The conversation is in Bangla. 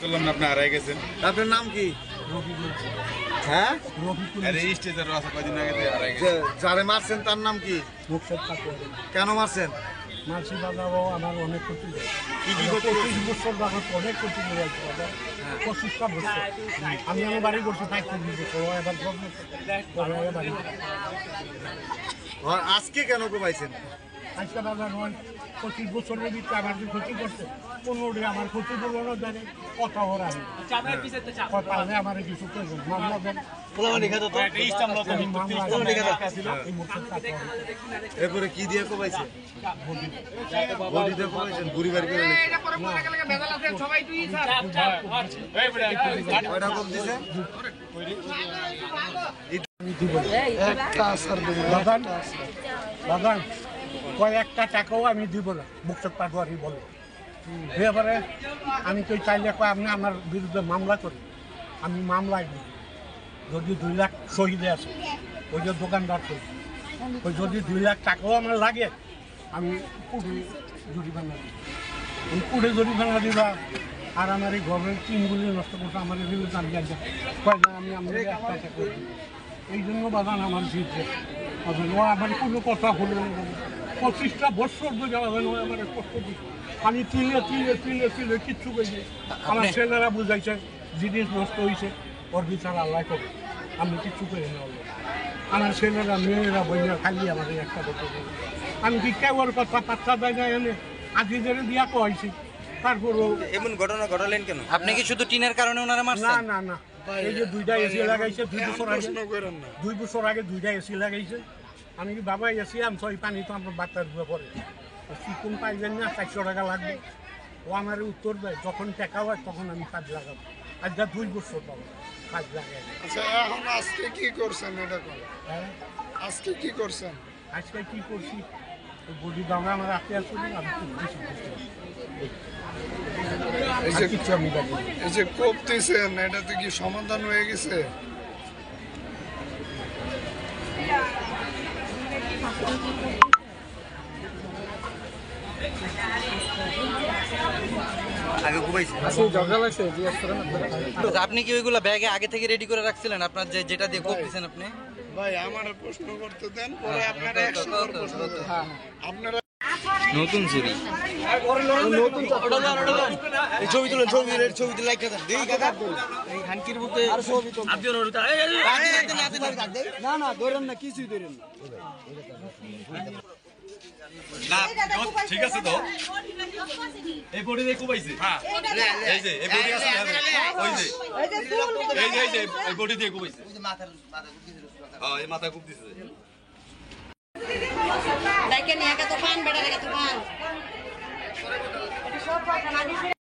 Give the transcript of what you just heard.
করলাম না, আপনি হারাই গেছেন। আপনার নাম কি? হ্যাঁ, আরে এই স্টেজের আছে কয়দিন আগে দিয়ে হারাই গেছে। যারে মারছেন তার নাম কি? কেন মারছেন? মানসি বাজারও আমার অনেক ক্ষতি কি কি ক্ষতি? 25 বছর যাবত অনেক ক্ষতি করে আছে 25টা বছর আমি আমার বাড়ি করছি 35 বছর এবার 10 বছর বাড়ি আজকে কেন কোপাইছেন? আজকে বাজার নয় 25 বছরের ভিতরে আমার যে ক্ষতি করছে 15 আমার ক্ষতি বলবো না জানে কথা ওরা কথা আমার কিছু করবেন মামলা দেন এরপরে কি দিয়ে কোপাইছে? বডি দিয়ে কোপাইছেন? গুড়ি বাড়ি করে কয়টা কোপ দিছে? বাগান কয়েকটা টাকাও আমি দিব না মুক্ত পাটোয়ারি বলে এবারে আমি তো চাইলে আপনি আমার বিরুদ্ধে মামলা করি আমি মামলায় দিই যদি 2 লাখ শহীদে আছে ওই যে দোকানদার করি ওই যদি 2 লাখ টাকাও আমার লাগে আমি পুরো জরিমানা দিই ওই পুরো জরিমানা দিবা আর আমার এই ঘরের টিনগুলি নষ্ট করতে আমার এগুলো দাম যায় আমি আপনাকে একটা টাকা করি এই জন্য বাগান আমার জিতছে ও আমার কোনো কথা হলো না 25টা বছর ধরে আমার কষ্ট দিচ্ছে আমি তিলে কিচ্ছু করি আমার ছেলেরা বুঝাইছে জিনিস নষ্ট হয়েছে ওর বিচার আল্লাহ করে আমি কিচ্ছু করি না আমার ছেলেরা মেয়েরা বইয়া খালি আমার একটা কথা আমি কি কেউর কথা পাত্তা দেয় না এনে আজকে ধরে দিয়া কয়েছি তারপরও এমন ঘটনা ঘটালেন কেন? আপনি কি শুধু টিনের কারণে ওনারা মারছেন? না এই যে 2টা এসি লাগাইছে 2 বছর আগে 2 বছর আগে 2টা এসি লাগাইছে আমি কি বাবা এসি আনছো এই পানি তো আমার বাচ্চার ধুয়ে পড়ে চিকুন পাইবেন না 400 টাকা লাগবে ও আমার উত্তর দেয় যখন টাকা হয় তখন আমি কাজ লাগাবো আজ যা 2 বছর পাবো কাজ লাগাই। আচ্ছা এখন আজকে কি করছেন এটা কোন? হ্যাঁ আজকে কি করছেন? আজকে কি করছি বডি দামে আমার রাখতে আসছি আমি খুব বেশি এই যে কিছু আমি দেখি এই যে কোপ দিয়েছেন এটাতে কি সমাধান হয়ে গেছে? আগে ঘুমাইছে। আপনি কি ওইগুলা ব্যাগে আগে থেকে রেডি করে রাখছিলেন আপনার যেটা দিয়ে কোপ দিয়েছেন আপনি? ভাই আমার প্রশ্ন করতে দেন পরে আপনারা 100 বার প্রশ্ন করবেন। আপনারা নতুন চুরি এই ছবি তুলে ছবি লাইক দেন দেই কাকা এই হানকির মধ্যে না ধরেন না কিছুই ধরেন না ঠিক আছে তো এই বডি দিয়ে কোপাইছে। হ্যাঁ এই যে এই বডি আছে ওই যে এই বডি দিয়ে কোপাইছে। হ্যাঁ এই মাথা কোপ দিছে। দেখেন একা তো পান বেটা রেখে তো পান